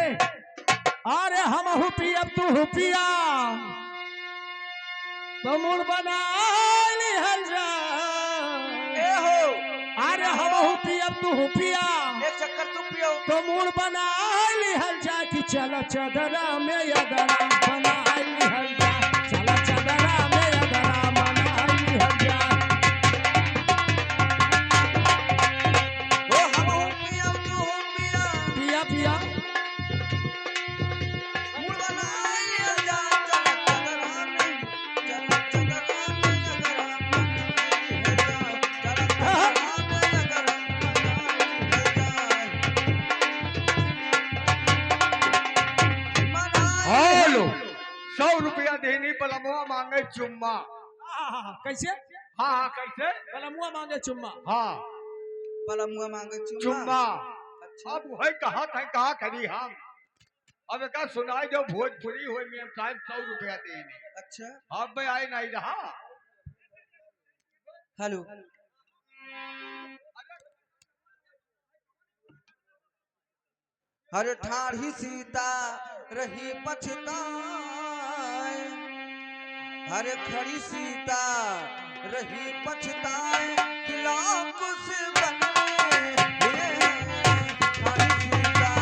अरे हम हुपिया तू हुपिया तो मूड बना लिहल जा ए हो अरे हम हुपिया तू हुपिया एक चक्कर तू पियो तो मूड बना लिहल जा कि चल चदरा में यदरा बना लिहल जा चल चदरा में यदरा बना लिहल जा ओ हम हो पिया तू हो पिया पिया पिया मूड बनाए जा चल हेलो 100 रुपया देनी बलमुआ मांगे चुम्मा। कैसे हाँ हाँ कैसे बलमुआ मांगे चुम्मा हाँ बड़ा मुआ मांगे चुम्मा। अच्छा अब वही कहा था कहा करी हम अब का सुनाई जो भोजपुरी हुई में साहब 100 रुपया देने अच्छा अब मैं आए नहीं रहा। हेलो हर ठाढ़ी सीता रही पछताए हर खड़ी सीता रही पछताए किला कुछ बने ठाढ़ी सीता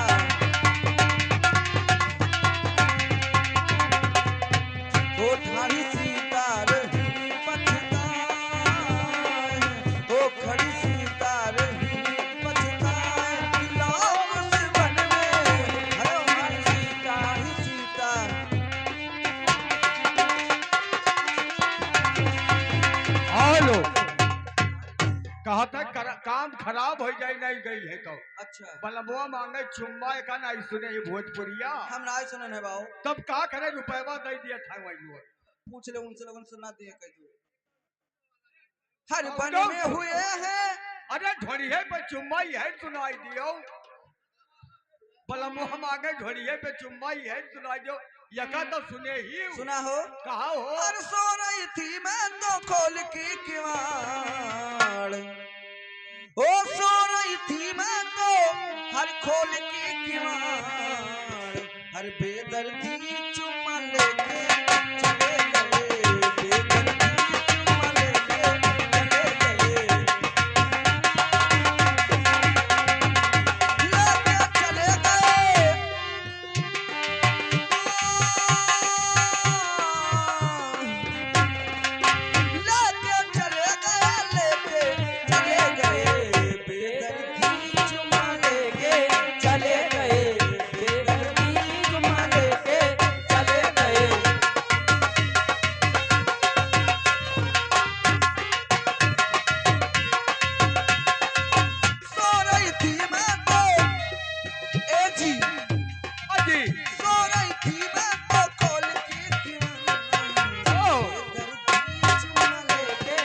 ओ ठाढ़ी सीता रही पछताए ओ खड़ी सीता रही पछताए किला कुछ बने हर ठाढ़ी सीता हेलो कहा था काम खराब हो जाए नहीं गई है तो अच्छा बलमुआ मांगे चुम्मा का नहीं सुने ये भोजपुरिया हम ना सुनन है बाबू तब का करे रुपया दे दिया था वही पूछ ले उनसे लोगन सुना दिए कह दो हर बन तो- में हुए हैं अरे ढोड़िए पे चुम्मा ही है सुनाई दियो बलमुआ मांगे ढोड़िए पे चुम्मा ही है सुनाई दियो यका तो सुने ही सुना हो कहा हो और सो रही थी मैं तो खोल के किवाड़ ओ सो रही थी मैं तो हर खोल के किवाड़ हर बेदर्दी चुम्मा लेके चले गए बेदर्दी चुम्मा लेके चले गए लेके चले गए लेके चले गए बेदर्दी चुम्मा लेके चले गए बेदर्दी चुम्मा लेके चले गए सो रही थी मैं तो ए जी अजी सो रही थी मैं तो खोल के दीवाना ओ बेदर्दी चुम्मा लेके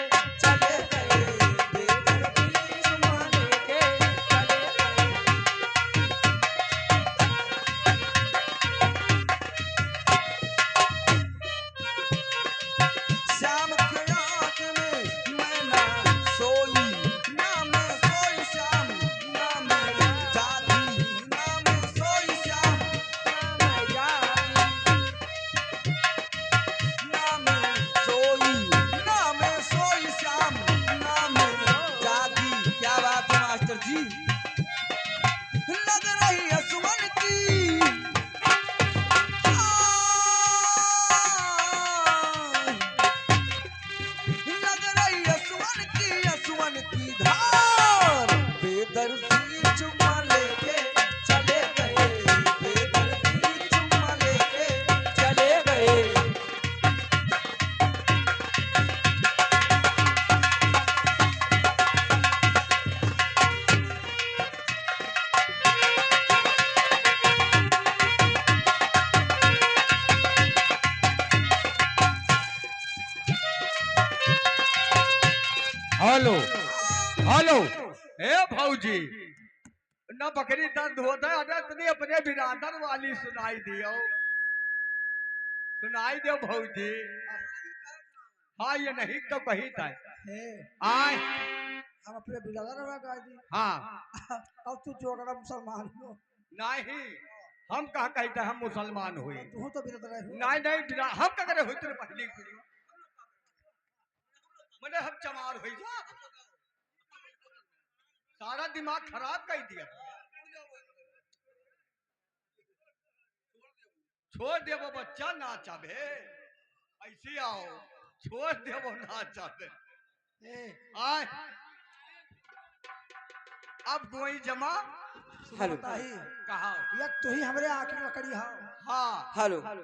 चले गए बेदर्दी चुम्मा लेके चले गए श्याम के याद में मैं ना सोई ना मैं सोई श्याम ना मैं जागी ना मैं सोई श्याम ना मैं जागी ना मैं सोई ना मैं सोई श्याम ना मैं जागी क्या बात है मास्टर जी लग रही है सुमन की लग रही सुमन की धार बेदर्दी चुम्मा लेके चले गए बेदर्दी चुम्मा लेके चले गए हेलो हेलो ए भौजी न बकरी दर्द होता है अरे तनी अपने बिरादर वाली सुनाई दियो सुनाई दो भौजी। हाँ ये नहीं तो कही था हे आए। हम अपने बिरादर में कह दी हाँ अब तू जोगड़ा मुसलमान हो नहीं हम कहा कहते हम मुसलमान हुए। तू तो बिरादर है नहीं नहीं हम क्या करे हुई तेरे पहली मैंने हम चमार हुई जा सारा दिमाग खराब कर दिया। छोड़ दे वो बच्चा ना चाहे ऐसे आओ छोड़ दे वो ना चाहे आए। अब कोई जमा हेलो सुनता ही कहा एक तू ही हमरे आंख की लकड़ी हो हाँ हेलो